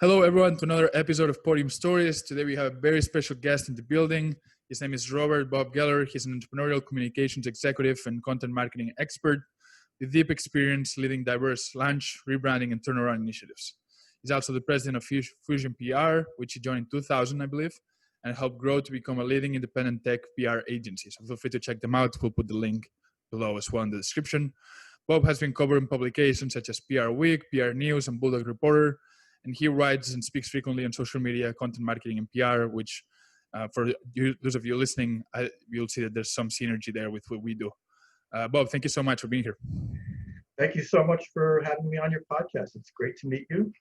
Hello, everyone, to another episode of Podium Stories. Today we have a very special guest in the building. His name is Robert Bob Geller. He's an entrepreneurial communications executive and content marketing expert with deep experience leading diverse launch, rebranding, and turnaround initiatives. He's also the president of Fusion PR, which he joined in 2000, I believe, and helped grow to become a leading independent tech PR agency. So feel free to check them out. We'll put the link below as well in the description. Bob has been covering publications such as PR Week, PR News, and Bulldog Reporter, and he writes and speaks frequently on social media, content marketing, and PR, which for you, those of you listening, you'll see that there's some synergy there with what we do. Bob, thank you so much for being here. Thank you so much for having me on your podcast. It's great to meet you.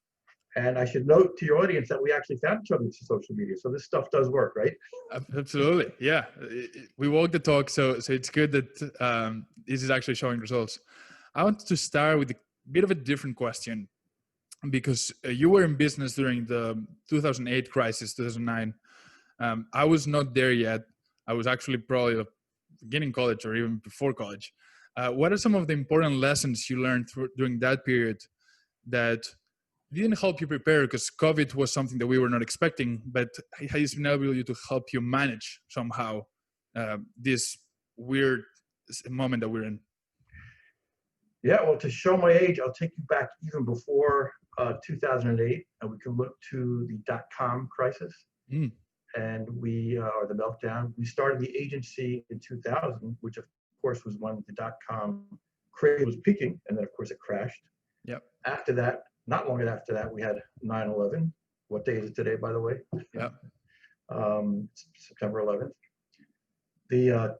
And I should note to your audience that we actually found each other through social media. So this stuff does work, right? Absolutely. Yeah. We walk the talk. So it's good that this is actually showing results. I wanted to start with a bit of a different question because you were in business during the 2008 crisis, 2009. I was not there yet. I was actually probably beginning college or even before college. What are some of the important lessons you learned during that period that didn't help you prepare, because COVID was something that we were not expecting, but has been able to help you manage somehow this weird moment that we're in? Yeah, well, to show my age, I'll take you back even before 2008, and we can look to the dot-com crisis and or the meltdown. We started the agency in 2000, which of course was when the dot-com craze was peaking, and then of course it crashed. Yep. After that, not long after that, we had 9/11. What day is it today, by the way? Yeah. September 11th. The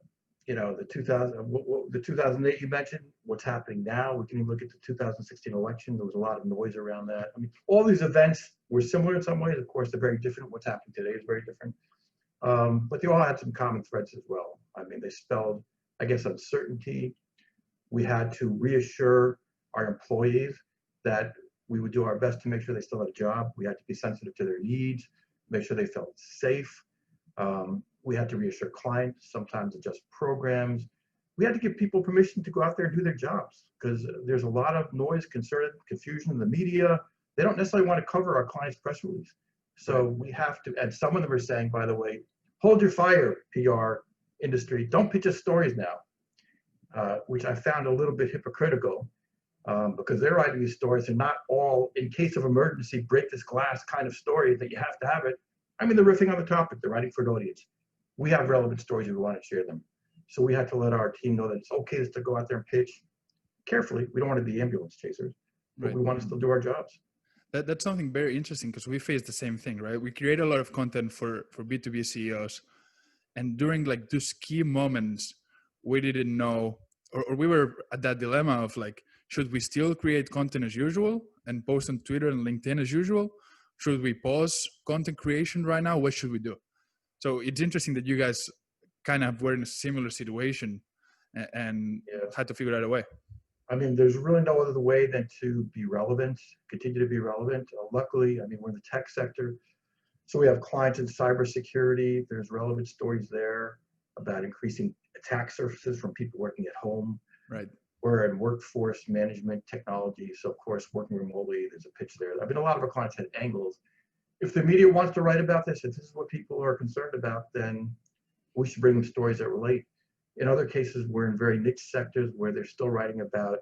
2008 you mentioned, what's happening now. We can even look at the 2016 election. There was a lot of noise around that. I mean, all these events were similar in some ways. Of course, they're very different. What's happening today is very different. But they all had some common threads as well. I mean, they spelled, I guess, uncertainty. We had to reassure our employees that we would do our best to make sure they still had a job. We had to be sensitive to their needs, make sure they felt safe. We had to reassure clients, sometimes adjust programs. We had to give people permission to go out there and do their jobs, because there's a lot of noise, concern, confusion in the media. They don't necessarily want to cover our clients' press release. So we have to, and some of them are saying, by the way, hold your fire, PR industry. Don't pitch us stories now, which I found a little bit hypocritical. Because they're writing these stories and not all, in case of emergency, break this glass kind of story that you have to have it. I mean, they're riffing on the topic. They're writing for an audience. We have relevant stories if we want to share them. So we have to let our team know that it's okay to go out there and pitch carefully. We don't want to be ambulance chasers, but we want to still do our jobs. That's something very interesting, because we face the same thing, right? We create a lot of content for B2B CEOs. And during like those key moments, we didn't know, or we were at that dilemma of like, should we still create content as usual and post on Twitter and LinkedIn as usual? Should we pause content creation right now? What should we do? So it's interesting that you guys kind of were in a similar situation and had to figure out a way. I mean, there's really no other way than to be relevant, continue to be relevant. Luckily, I mean, we're in the tech sector. So we have clients in cybersecurity. There's relevant stories there about increasing attack surfaces from people working at home. Right. We're in workforce management technology. So of course, working remotely, there's a pitch there. I mean, a lot of our clients had angles. If the media wants to write about this, if this is what people are concerned about, then we should bring them stories that relate. In other cases, we're in very niche sectors where they're still writing about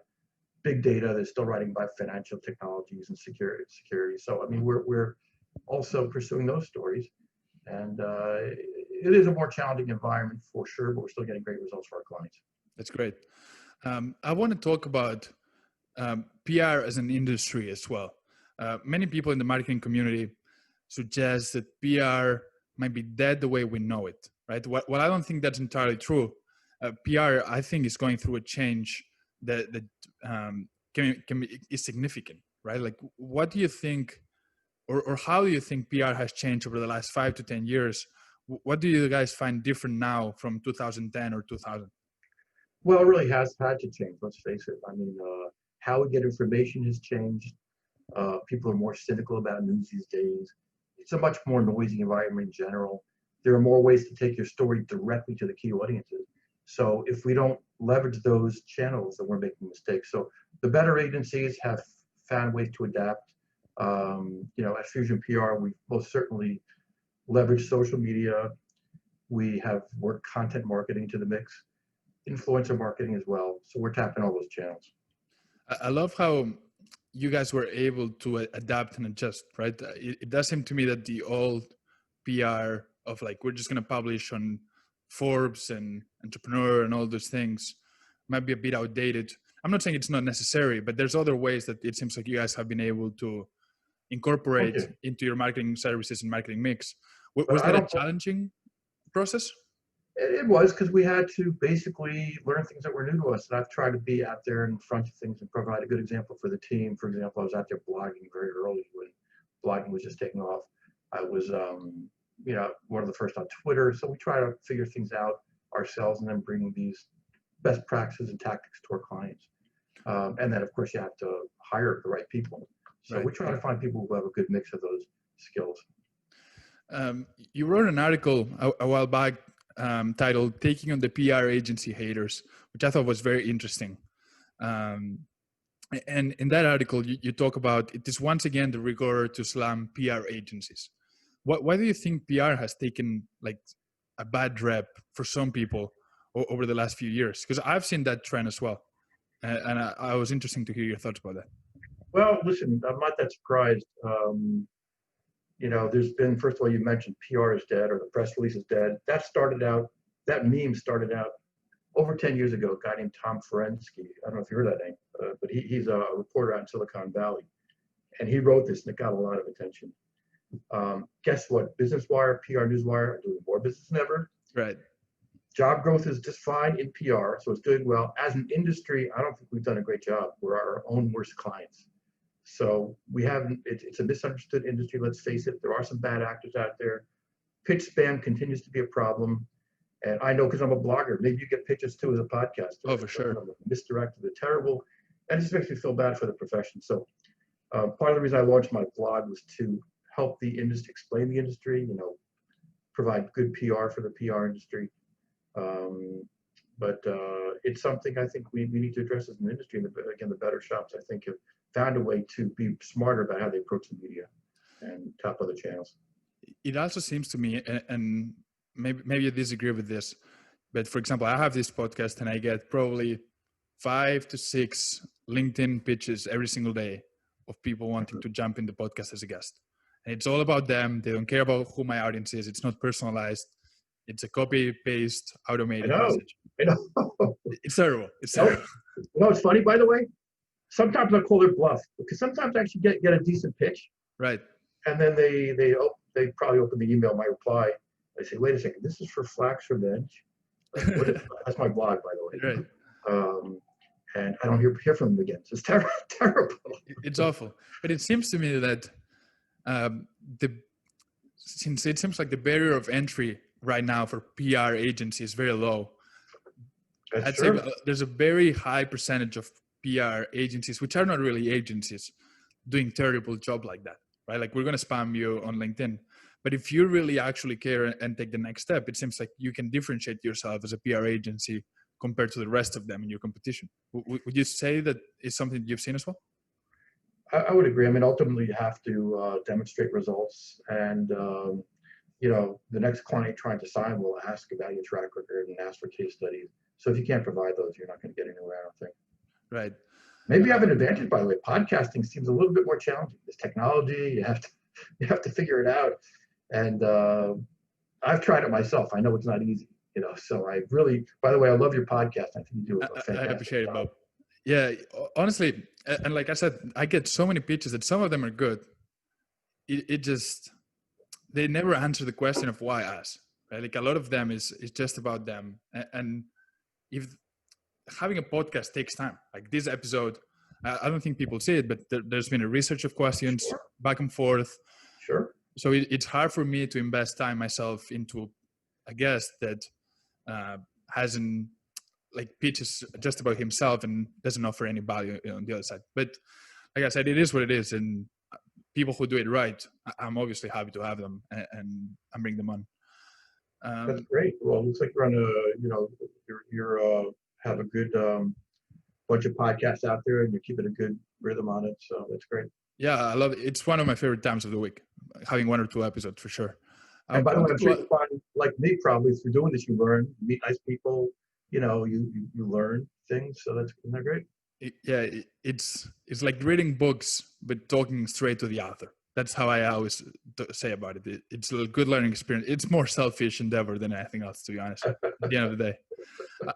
big data. They're still writing about financial technologies and security. So, I mean, we're also pursuing those stories. And it is a more challenging environment for sure, but we're still getting great results for our clients. That's great. I want to talk about PR as an industry as well. Many people in the marketing community suggest that PR might be dead the way we know it, right? Well, I don't think that's entirely true. PR, I think, is going through a change that is significant, right? Like, what do you think, or how do you think PR has changed over the last 5 to 10 years? What do you guys find different now from 2010 or 2000? Well, it really has had to change, let's face it. I mean, how we get information has changed. People are more cynical about news these days. It's a much more noisy environment in general. There are more ways to take your story directly to the key audiences. So if we don't leverage those channels, then we're making mistakes. So the better agencies have found ways to adapt. At Fusion PR, we most certainly leverage social media. We have worked content marketing to the mix, influencer marketing as well. So we're tapping all those channels. I love how you guys were able to adapt and adjust, right? It does seem to me that the old PR of like, we're just going to publish on Forbes and entrepreneur and all those things might be a bit outdated. I'm not saying it's not necessary, but there's other ways that it seems like you guys have been able to incorporate Okay. into your marketing services and marketing mix. Was But I that a don't. challenging process? It was because we had to basically learn things that were new to us. And I've tried to be out there in front of things and provide a good example for the team. For example, I was out there blogging very early when blogging was just taking off. I was, one of the first on Twitter. So we try to figure things out ourselves and then bring these best practices and tactics to our clients. And then, of course, you have to hire the right people. So Right. we try to find people who have a good mix of those skills. You wrote an article a while back titled "Taking on the PR Agency Haters," which I thought was very interesting. And in that article, you talk about it is once again the rigor to slam PR agencies. Why do you think PR has taken like a bad rep for some people over the last few years? Because I've seen that trend as well, and I was interesting to hear your thoughts about that. Well, listen, I'm not that surprised. There's been, first of all, you mentioned PR is dead or the press release is dead. That meme started out over 10 years ago, a guy named Tom Ferensky. I don't know if you heard that name, but he's a reporter out in Silicon Valley. And he wrote this and it got a lot of attention. Guess what? Business Wire, PR Newswire are doing more business than ever. Right. Job growth is just fine in PR, so it's doing well. As an industry, I don't think we've done a great job. We're our own worst clients. So it's a misunderstood industry, let's face it. There are some bad actors out there. Pitch spam continues to be a problem. And I know because I'm a blogger, maybe you get pitches too as a podcaster. Oh, for sure. Misdirected, they're terrible. And it just makes me feel bad for the profession. So part of the reason I launched my blog was to help the industry, explain the industry, provide good PR for the PR industry. But it's something I think we need to address as an industry. And again, the better shops, I think, have found a way to be smarter about how they approach the media and tap other channels. It also seems to me, and maybe you disagree with this, but for example, I have this podcast and I get probably 5 to 6 LinkedIn pitches every single day of people wanting to jump in the podcast as a guest. And it's all about them. They don't care about who my audience is. It's not personalized. It's a copy-paste automated message. I know. It's terrible. It's terrible. It's funny, by the way. Sometimes I call their bluff because sometimes I actually get a decent pitch. Right. And then they probably open the email, my reply. They say, wait a second, this is for Flax Revenge. That's my blog, by the way. Right. And I don't hear from them again. So it's terrible. It's awful. But it seems to me that since it seems like the barrier of entry right now for PR agencies is very low. I'd say there's a very high percentage of PR agencies, which are not really agencies, doing terrible job like that, right? Like we're going to spam you on LinkedIn. But if you really actually care and take the next step, it seems like you can differentiate yourself as a PR agency compared to the rest of them in your competition. Would you say that is something you've seen as well? I would agree. I mean, ultimately, you have to demonstrate results. And, the next client trying to sign will ask about your track record and ask for case studies. So if you can't provide those, you're not going to get anywhere, I don't think. Right. Maybe you have an advantage, by the way. Podcasting seems a little bit more challenging. There's technology. You have to figure it out. And I've tried it myself. I know it's not easy, so I really, by the way, I love your podcast. I think you do a fantastic I appreciate job. it, Bob. Yeah, honestly, and like I said, I get so many pitches that some of them are good. It just, they never answer the question of why us, right? Like a lot of them is just about them. And if having a podcast takes time, like this episode, I don't think people see it, but there's been a research of questions back and forth. Sure. So it's hard for me to invest time myself into a guest that hasn't like pitches just about himself and doesn't offer any value on the other side. But like I said, it is what it is. And people who do it right, I'm obviously happy to have them and bring them on. That's great. Well, it looks like you're on you're have a good bunch of podcasts out there and you're keeping a good rhythm on it. So that's great. Yeah, I love it. It's one of my favorite times of the week, having one or two episodes for sure. And by I the way, wanted I'm to, sure you find, like me, probably through doing this, you learn, you meet nice people, you learn things. So they're great. yeah, it's like reading books, but talking straight to the author. That's how I always say about it. It's a good learning experience. It's more selfish endeavor than anything else, to be honest. At the end of the day,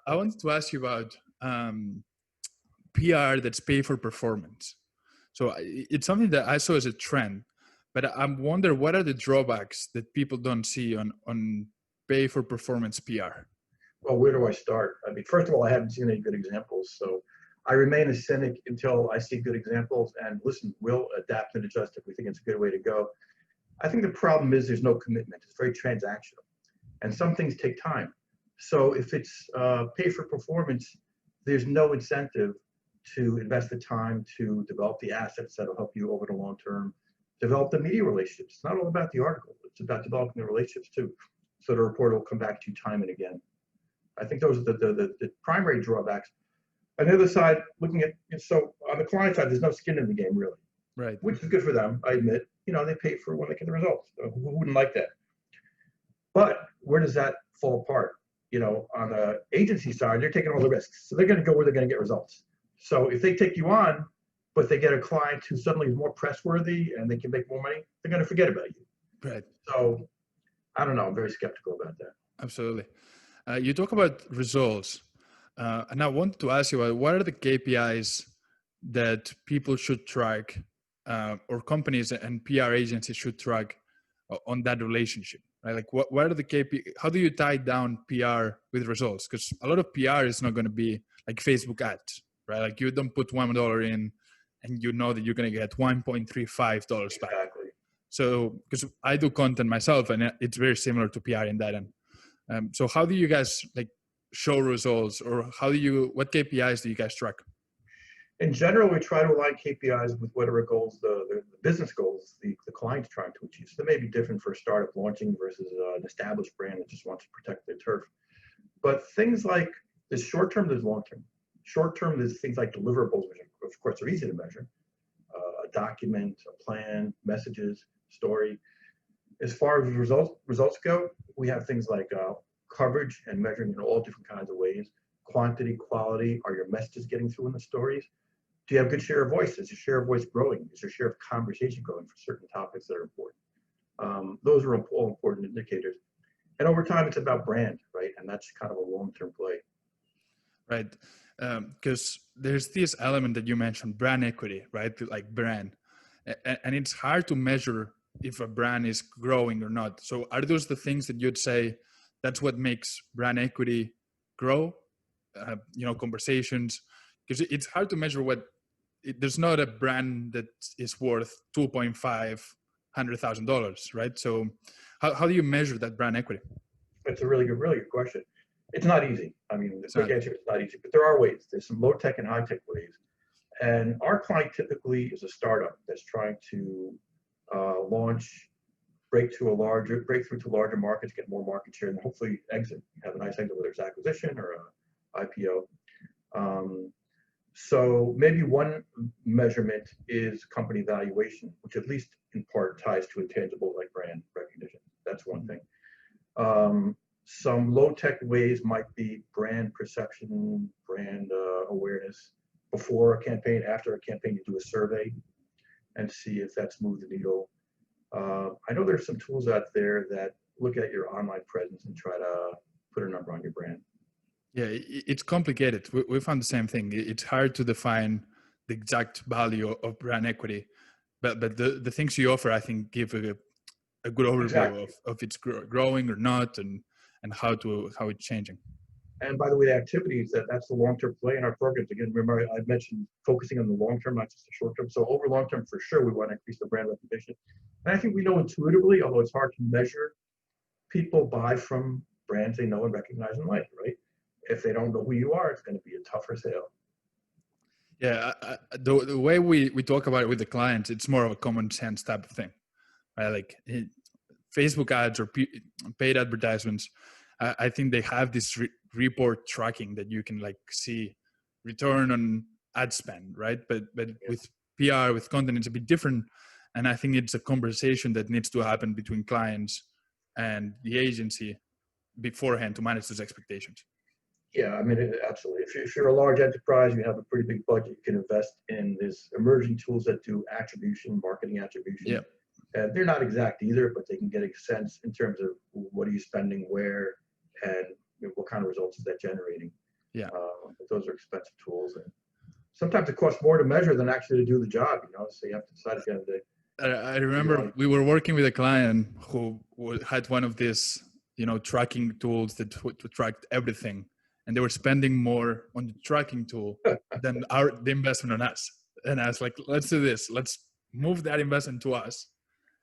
I wanted to ask you about PR that's pay for performance. So it's something that I saw as a trend, but I'm wonder what are the drawbacks that people don't see on pay for performance PR. Well, where do I start? I mean, first of all, I haven't seen any good examples. So I remain a cynic until I see good examples. And listen, we'll adapt and adjust if we think it's a good way to go. I think the problem is there's no commitment. It's very transactional. And some things take time. So if it's pay for performance, there's no incentive to invest the time to develop the assets that'll help you over the long term, develop the media relationships. It's not all about the article. It's about developing the relationships too. So the reporter will come back to you time and again. I think those are the primary drawbacks. On the other side, looking at, so on the client side, there's no skin in the game really, Right. which is good for them, I admit. They pay for when they get the results. Who wouldn't like that? But where does that fall apart? On the agency side, they're taking all the risks. So they're going to go where they're going to get results. So if they take you on, but they get a client who suddenly is more press-worthy and they can make more money, they're going to forget about you. Right. So I don't know. I'm very skeptical about that. Absolutely. You talk about results, and I wanted to ask you about what are the KPIs that people should track, or companies and PR agencies should track on that relationship, right? Like what are the how do you tie down PR with results? Because a lot of PR is not going to be like Facebook ads, right? Like you don't put $1 in and you know that you're going to get $1.35 back. Exactly. So, because I do content myself and it's very similar to PR in that end. So how do you guys like show results, or what KPIs do you guys track? In general, we try to align KPIs with whatever goals the business goals the client's trying to achieve. So they may be different for a startup launching versus an established brand that just wants to protect their turf. But things like there's short term, there's long term. Short term, there's things like deliverables, which of course are easy to measure. A document, a plan, messages, story. As far as results go, we have things like coverage and measuring in all different kinds of ways. Quantity, quality, are your messages getting through in the stories? Do you have good share of voice? Is your share of voice growing? Is your share of conversation growing for certain topics that are important? Those are all important indicators. And over time, it's about brand, right? And that's kind of a long-term play. Right. Because there's this element that you mentioned, brand equity, right? Like brand. And it's hard to measure if a brand is growing or not. So are those the things that you'd say that's what makes brand equity grow? Conversations, because it's hard to measure there's not a brand that is worth $2,500,000, right? So how do you measure that brand equity? It's a really good question. It's not easy. I mean, the quick answer is not easy, but there are ways. There's some low tech and high tech ways. And our client typically is a startup that's trying to break through to larger markets, get more market share, and hopefully exit, have a nice exit, whether it's acquisition or a IPO. So maybe one measurement is company valuation, which at least in part ties to intangible like brand recognition. That's one thing. Some low-tech ways might be brand perception, brand awareness. Before a campaign, after a campaign, you do a survey and see if that's moved the needle. I know there's some tools out there that look at your online presence and try to put a number on your brand. Yeah, it's complicated. We found the same thing. It's hard to define the exact value of brand equity, but the things you offer, I think, give a good overview Exactly. of it's growing or not, and how it's changing. And by the way, the activities, that's the long-term play in our programs. Again, remember I mentioned focusing on the long-term, not just the short-term. So over long-term, for sure, we want to increase the brand recognition. And I think we know intuitively, although it's hard to measure, people buy from brands they know and recognize and like, right? If they don't know who you are, it's going to be a tougher sale. Yeah, the way we talk about it with the clients, it's more of a common sense type of thing, right? Like Facebook ads or paid advertisements, I think they have this report tracking that you can like see return on ad spend, right? But with PR, with content, it's a bit different. And I think it's a conversation that needs to happen between clients and the agency beforehand to manage those expectations. Yeah, I mean, absolutely. If you're a large enterprise, you have a pretty big budget, you can invest in this emerging tools that do attribution, marketing attribution. Yeah. And they're not exact either, but they can get a sense in terms of what are you spending where and what kind of results is that generating. Yeah. But those are expensive tools. And sometimes it costs more to measure than actually to do the job, so you have to decide at the end of the day. I remember we were working with a client who had one of these, tracking tools that tracked everything, and they were spending more on the tracking tool than the investment on us. And I was like, let's do this. Let's move that investment to us.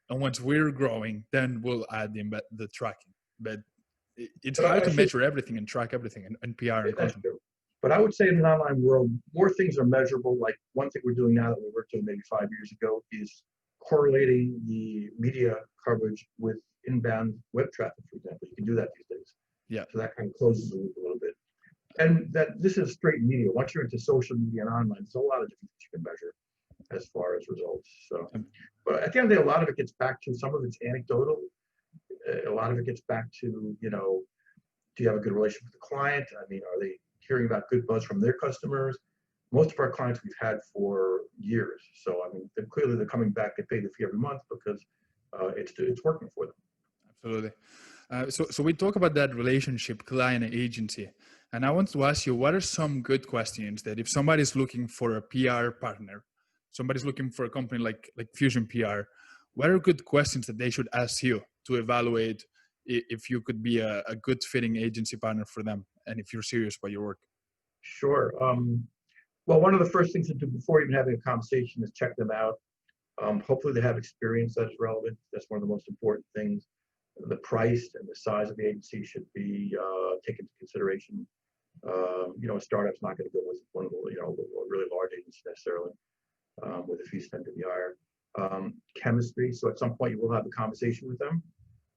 And once we're growing, then we'll add the tracking. But it's hard to measure everything and track everything and PR and content. True. But I would say in an online world, more things are measurable. Like one thing we're doing now that we worked on maybe 5 years ago is correlating the media coverage with inbound web traffic, for example. You can do that these days. Yeah. So that kind of closes the loop a little bit. And that this is straight media. Once you're into social media and online, there's a lot of different things you can measure as far as results. So, but at the end of the day, a lot of it gets back to, some of it's anecdotal. A lot of it gets back to, do you have a good relationship with the client? I mean, are they hearing about good buzz from their customers? Most of our clients we've had for years. So, I mean, clearly they're coming back. They pay the fee every month because it's working for them. Absolutely. So we talk about that relationship, client and agency. And I want to ask you, what are some good questions that if somebody's looking for a PR partner, somebody's looking for a company like Fusion PR, what are good questions that they should ask you to evaluate if you could be a good fitting agency partner for them, and if you're serious about your work? Sure. Well, one of the first things to do before even having a conversation is check them out. Hopefully they have experience that is relevant. That's one of the most important things. The price and the size of the agency should be taken into consideration. A startup's not going to go with one of the, a really large agency necessarily with a fee spent in the hire. Chemistry. So at some point you will have a conversation with them.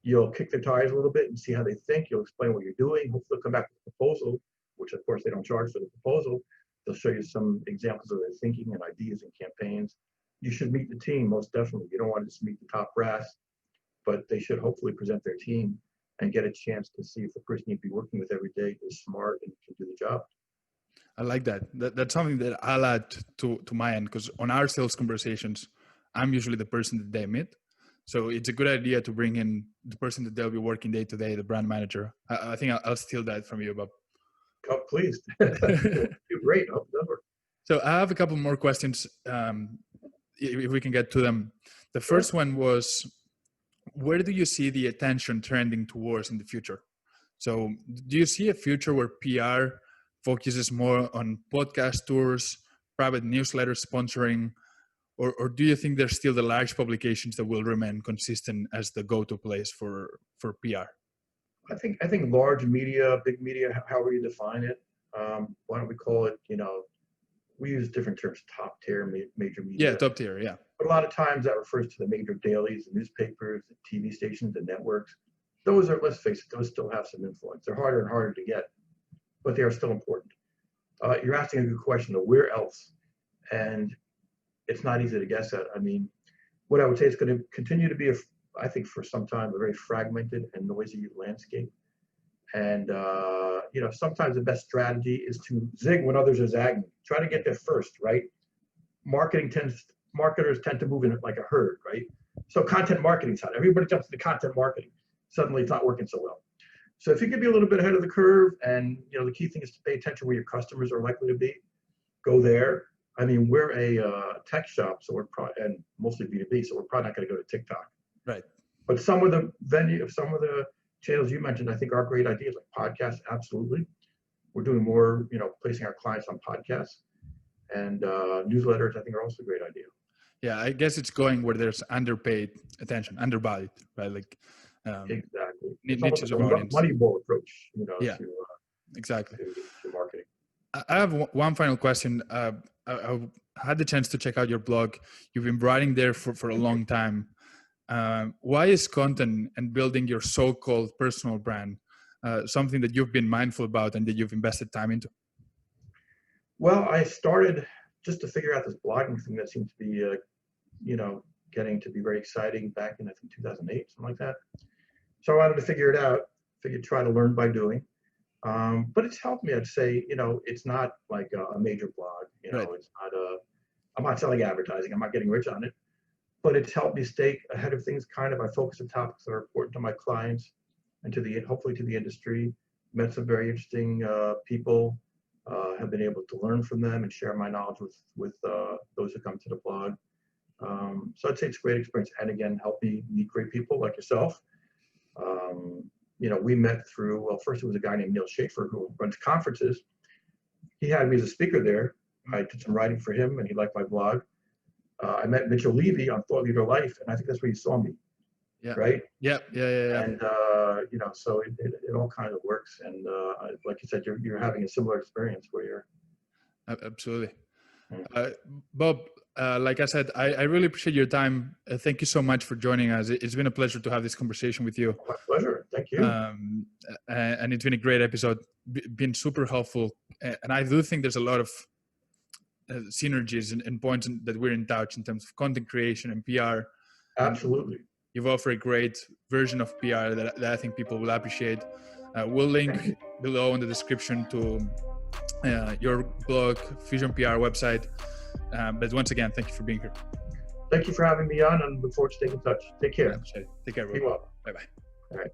You'll kick their tires a little bit and see how they think. You'll explain what you're doing. Hopefully they'll come back with a proposal, which of course they don't charge for the proposal. They'll show you some examples of their thinking and ideas and campaigns. You should meet the team, most definitely. You don't want to just meet the top brass, but they should hopefully present their team and get a chance to see if the person you'd be working with every day is smart and can do the job. I like that. That's something that I'll add to my end, because on our sales conversations, I'm usually the person that they meet. So it's a good idea to bring in the person that they'll be working day to day, the brand manager. I think I'll steal that from you, Bob. Oh, please. Great. So I have a couple more questions, if we can get to them. The first one was, where do you see the attention trending towards in the future? So do you see a future where PR focuses more on podcast tours, private newsletter sponsoring, or do you think there's still the large publications that will remain consistent as the go-to place for PR? I think large media, big media, however you define it. Why don't we call it, we use different terms, top tier, major media. Yeah, top tier, yeah. But a lot of times that refers to the major dailies, the newspapers, the TV stations, the networks. Those are, let's face it, those still have some influence. They're harder and harder to get, but they are still important. You're asking a good question, though, where else? And it's not easy to guess at. I mean, what I would say is going to continue to be, I think for some time, a very fragmented and noisy landscape. And, sometimes the best strategy is to zig when others are zagging. Try to get there first, right? Marketers tend to move in like a herd, right? So content marketing is hot. Everybody jumps into content marketing. Suddenly it's not working so well. So if you could be a little bit ahead of the curve, and, the key thing is to pay attention where your customers are likely to be, go there. I mean, we're a tech shop, so and mostly B2B, so we're probably not going to go to TikTok. Right. But some of the channels you mentioned, I think are great ideas, like podcasts. Absolutely. We're doing more, placing our clients on podcasts, and newsletters, I think, are also a great idea. Yeah, I guess it's going where there's underpaid attention, undervalued, right? Like exactly. Niches of audience. Moneyball approach, exactly. To marketing. I have one final question. I had the chance to check out your blog. You've been writing there for a long time. Why is content and building your so-called personal brand something that you've been mindful about and that you've invested time into? Well, I started just to figure out this blogging thing that seemed to be, getting to be very exciting back in, I think, 2008, something like that. So I wanted to figure it out, try to learn by doing. But it's helped me, I'd say, it's not like a major blog, Right. it's not I'm not selling advertising, I'm not getting rich on it, but it's helped me stay ahead of things. Kind of, I focus on topics that are important to my clients and hopefully to the industry. Met some very interesting people, have been able to learn from them and share my knowledge with those who come to the blog. So I'd say it's a great experience, and again, help me meet great people like yourself. We met through, well, first it was a guy named Neil Schaefer who runs conferences. He had me as a speaker there. I did some writing for him, and he liked my blog. I met Mitchell Levy on Thought Leader Life, and I think that's where he saw me. Yeah. Right. Yeah. And so it all kind of works. And like you said, you're having a similar experience where you're. Absolutely. Bob, like I said, I really appreciate your time. Thank you so much for joining us. It's been a pleasure to have this conversation with you. My pleasure. Thank you. And it's been a great episode, been super helpful. And I do think there's a lot of synergies and points that we're in touch in terms of content creation and PR. Absolutely. You've offered a great version of PR that I think people will appreciate. We'll link below in the description to your blog, Fusion PR website. But once again, thank you for being here. Thank you for having me on, and look forward to staying in touch. Take care. Take care. Be well. Bye-bye. All right.